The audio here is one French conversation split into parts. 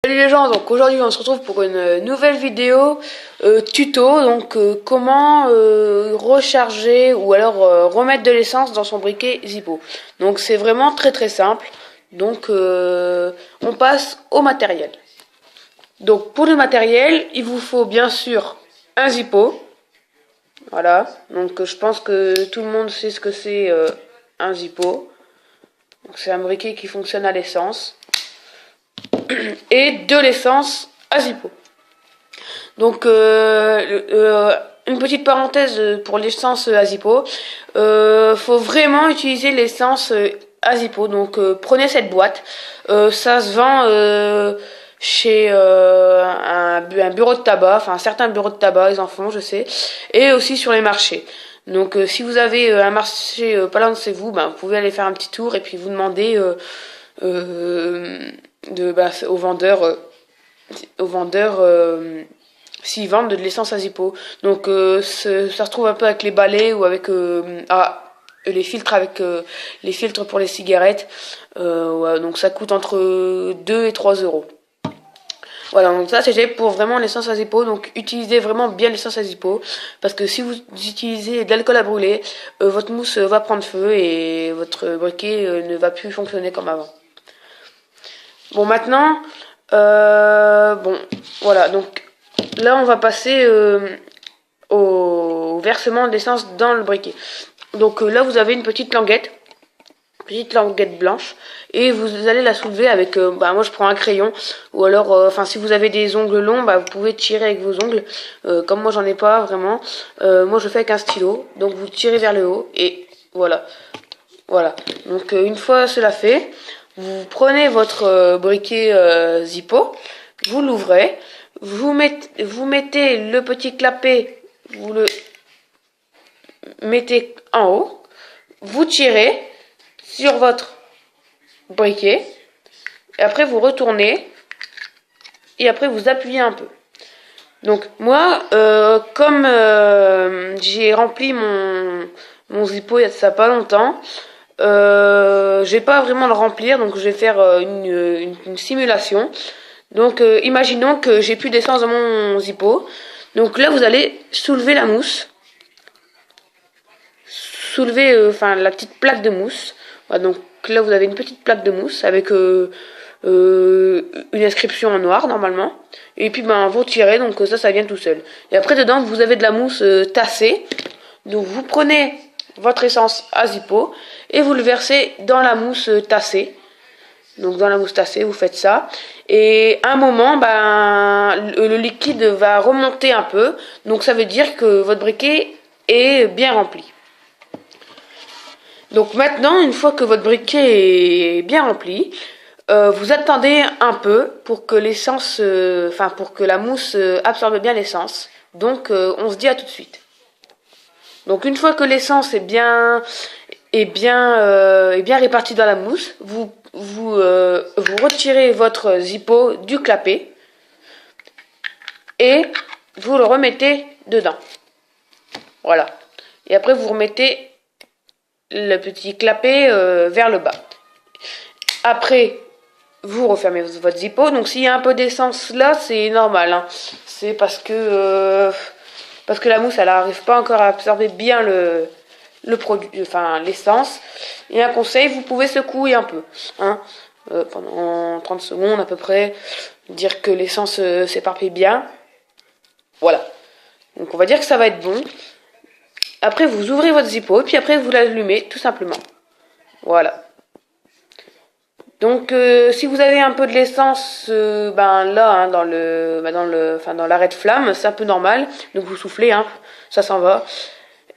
Salut les gens, donc aujourd'hui on se retrouve pour une nouvelle vidéo tuto, donc comment recharger ou alors remettre de l'essence dans son briquet Zippo. Donc c'est vraiment très simple, donc on passe au matériel. Donc pour le matériel, il vous faut bien sûr un Zippo, voilà, donc je pense que tout le monde sait ce que c'est un Zippo. C'est un briquet qui fonctionne à l'essence. Et de l'essence à Zippo. Donc une petite parenthèse pour l'essence à Zippo. Faut vraiment utiliser l'essence à Zippo. Donc prenez cette boîte. Ça se vend chez un bureau de tabac, enfin certains bureaux de tabac, ils en font, je sais, et aussi sur les marchés. Donc si vous avez un marché pas loin de chez vous, vous pouvez aller faire un petit tour et puis vous demander aux vendeurs s'ils vendent de l'essence à Zippo. Donc ça se retrouve un peu avec les balais ou avec les filtres les filtres pour les cigarettes. Ouais, donc ça coûte entre 2 et 3 euros. Voilà, donc ça c'était pour vraiment l'essence à Zippo. Donc utilisez vraiment bien l'essence à Zippo, parce que si vous utilisez de l'alcool à brûler, votre mousse va prendre feu et votre briquet ne va plus fonctionner comme avant. Bon, maintenant, voilà, donc là on va passer au versement d'essence dans le briquet. Donc là vous avez une petite languette blanche, et vous allez la soulever avec, moi je prends un crayon, ou alors, si vous avez des ongles longs, vous pouvez tirer avec vos ongles, comme moi j'en ai pas vraiment, moi je fais avec un stylo, donc vous tirez vers le haut, et voilà, donc une fois cela fait, vous prenez votre briquet Zippo, vous l'ouvrez, vous mettez le petit clapet, vous le mettez en haut, vous tirez sur votre briquet, et après vous retournez, et après vous appuyez un peu. Donc moi, comme j'ai rempli mon Zippo il y a de ça pas longtemps, je vais pas vraiment le remplir, donc je vais faire une simulation. Donc imaginons que j'ai plus d'essence dans mon Zippo. Donc là vous allez soulever la mousse, la petite plaque de mousse. Voilà, donc là vous avez une petite plaque de mousse avec une inscription en noir normalement, et puis vous tirez, donc ça vient tout seul. Et après dedans vous avez de la mousse tassée, donc vous prenez votre essence à Zippo et vous le versez dans la mousse tassée. Donc dans la mousse tassée vous faites ça, et à un moment le liquide va remonter un peu, donc ça veut dire que votre briquet est bien rempli. Donc maintenant, une fois que votre briquet est bien rempli, vous attendez un peu pour que l'essence, pour que la mousse absorbe bien l'essence. Donc on se dit à tout de suite. Donc une fois que l'essence est bien répartie dans la mousse, vous retirez votre Zippo du clapet et vous le remettez dedans. Voilà. Et après vous remettez le petit clapet vers le bas. Après, vous refermez votre Zippo. Donc s'il y a un peu d'essence là, c'est normal, hein. C'est parce que la mousse elle n'arrive pas encore à absorber bien le produit, l'essence. Et un conseil, vous pouvez secouer un peu, hein, pendant 30 secondes à peu près, dire que l'essence s'éparpille bien. Voilà. Donc on va dire que ça va être bon. Après vous ouvrez votre Zippo et puis après vous l'allumez tout simplement. Voilà. Donc si vous avez un peu de l'essence là, dans l'arrêt de flamme, c'est un peu normal. Donc vous soufflez, hein, ça s'en va.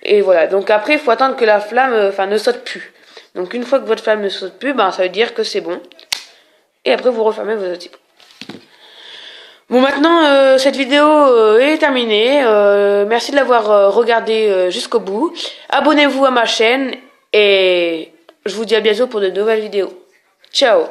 Et voilà. Donc après il faut attendre que la flamme ne saute plus. Donc une fois que votre flamme ne saute plus, ça veut dire que c'est bon. Et après vous refermez votre Zippo. Bon, maintenant cette vidéo est terminée. Merci de l'avoir regardé jusqu'au bout. Abonnez-vous à ma chaîne et je vous dis à bientôt pour de nouvelles vidéos. Ciao!